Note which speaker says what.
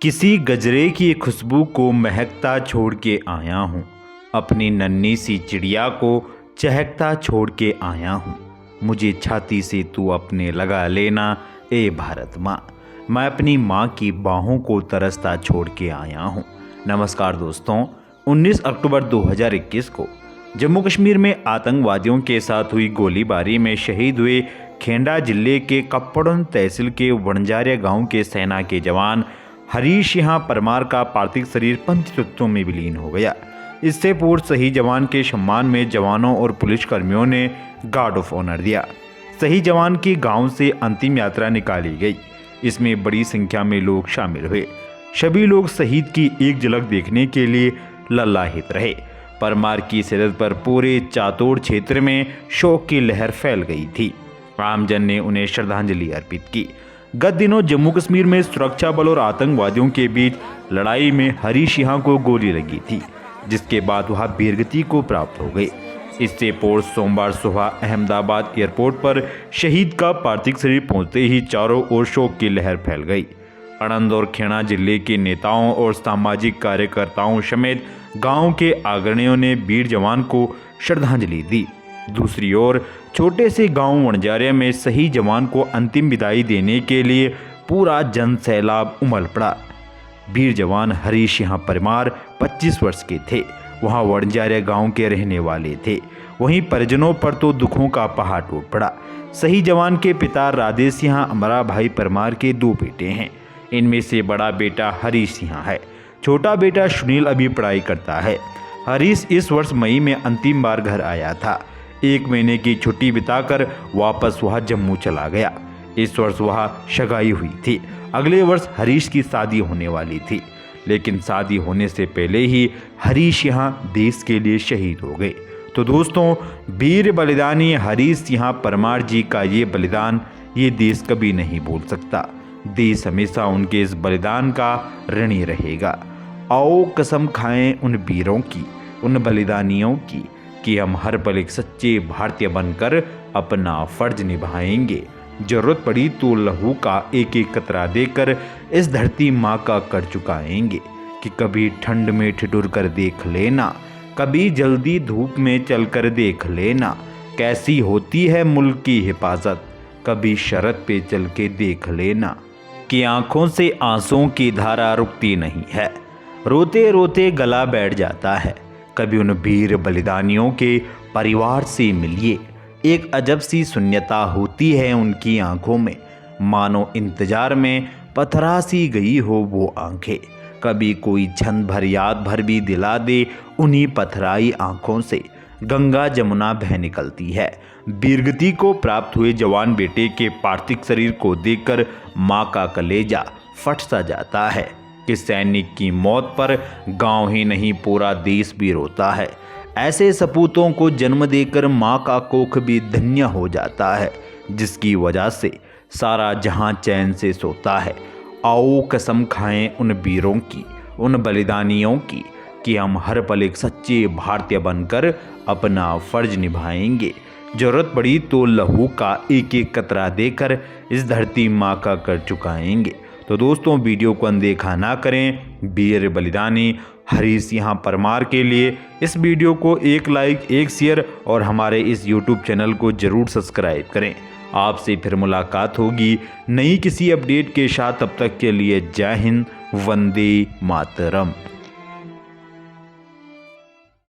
Speaker 1: किसी गजरे की खुशबू को महकता छोड़ के आया हूँ, अपनी नन्ही सी चिड़िया को चहकता छोड़ के आया हूँ। मुझे छाती से तू अपने लगा लेना ए भारत माँ, मैं अपनी माँ की बाहों को तरसता छोड़ के आया हूँ। नमस्कार दोस्तों, 19 अक्टूबर 2021 को जम्मू कश्मीर में आतंकवादियों के साथ हुई गोलीबारी में शहीद हुए खेंडा जिले के कप्पड़न तहसील के वणजारिया गांव के सेना के जवान हरीश सिंह परमार का पार्थिव शरीर पंचतत्वों में विलीन हो गया। इससे पूर्व शहीद जवान के सम्मान में जवानों और पुलिसकर्मियों ने गार्ड ऑफ ऑनर दिया। शहीद जवान की गांव से अंतिम यात्रा निकाली गई। इसमें बड़ी संख्या में लोग शामिल हुए। सभी लोग शहीद की एक झलक देखने के लिए ललाहित रहे। परमार की शहादत पर पूरे चातोड़ क्षेत्र में शोक की लहर फैल गई थी। आमजन ने उन्हें श्रद्धांजलि अर्पित की। गत दिनों जम्मू कश्मीर में सुरक्षा बल और आतंकवादियों के बीच लड़ाई में हरीश सिंह को गोली लगी थी, जिसके बाद वह वीरगति को प्राप्त हो गए। इससे पूर्व सोमवार सुबह अहमदाबाद एयरपोर्ट पर शहीद का पार्थिव शरीर पहुंचते ही चारों ओर शोक की लहर फैल गई। आणंद और खेड़ा जिले के नेताओं और सामाजिक कार्यकर्ताओं समेत गांव के अग्रणियों ने वीर जवान को श्रद्धांजलि दी। दूसरी ओर छोटे से गांव वणजारिया में शहीद जवान को अंतिम विदाई देने के लिए पूरा जन सैलाब उमड़ पड़ा। वीर जवान हरीश सिंह परमार 25 वर्ष के थे। वहां वणजारिया गांव के रहने वाले थे। वहीं परिजनों पर तो दुखों का पहाड़ टूट पड़ा। शहीद जवान के पिता राधे सिंह अमरा भाई परमार के 2 बेटे हैं। इनमें से बड़ा बेटा हरीश सिंह है। छोटा बेटा सुनील अभी पढ़ाई करता है। हरीश इस वर्ष मई में अंतिम बार घर आया था। 1 महीने की छुट्टी बिताकर वापस वह जम्मू चला गया। इस वर्ष वह सगाई हुई थी। अगले वर्ष हरीश की शादी होने वाली थी, लेकिन शादी होने से पहले ही हरीश सिंह देश के लिए शहीद हो गए। तो दोस्तों, वीर बलिदानी हरीश सिंह परमार जी का ये बलिदान ये देश कभी नहीं भूल सकता। देश हमेशा उनके इस बलिदान का ऋणी रहेगा। आओ कसम खाएं उन वीरों की, उन बलिदानियों की, कि हम हर पल एक सच्चे भारतीय बनकर अपना फर्ज निभाएंगे। जरूरत पड़ी तो लहू का एक एक कतरा देकर इस धरती माँ का कर चुकाएंगे। कि कभी ठंड में ठिठुर कर देख लेना, कभी जल्दी धूप में चलकर देख लेना, कैसी होती है मुल्क की हिफाजत, कभी शरत पे चल के देख लेना। कि आंखों से आंसुओं की धारा रुकती नहीं है, रोते रोते गला बैठ जाता है। कभी उन वीर बलिदानियों के परिवार से मिलिए। एक अजब सी शून्यता होती है उनकी आंखों में, मानो इंतजार में पथरा सी गई हो वो आंखें। कभी कोई क्षण भर याद भर भी दिला दे उन्हीं पथराई आंखों से गंगा जमुना बह निकलती है। वीरगति को प्राप्त हुए जवान बेटे के पार्थिव शरीर को देखकर माँ का कलेजा फट सा जाता है। कि सैनिक की मौत पर गांव ही नहीं पूरा देश भी रोता है। ऐसे सपूतों को जन्म देकर माँ का कोख भी धन्य हो जाता है, जिसकी वजह से सारा जहां चैन से सोता है। आओ कसम खाएं उन वीरों की, उन बलिदानियों की, कि हम हर पल एक सच्चे भारतीय बनकर अपना फर्ज निभाएंगे। जरूरत पड़ी तो लहू का एक एक कतरा देकर इस धरती माँ का कर चुकाएंगे। तो दोस्तों, वीडियो को अनदेखा ना करें। वीर बलिदानी हरीश सिंह परमार के लिए इस वीडियो को एक लाइक, एक शेयर और हमारे इस यूट्यूब चैनल को जरूर सब्सक्राइब करें। आपसे फिर मुलाकात होगी नई किसी अपडेट के साथ। तब तक के लिए जय हिंद, वंदे मातरम।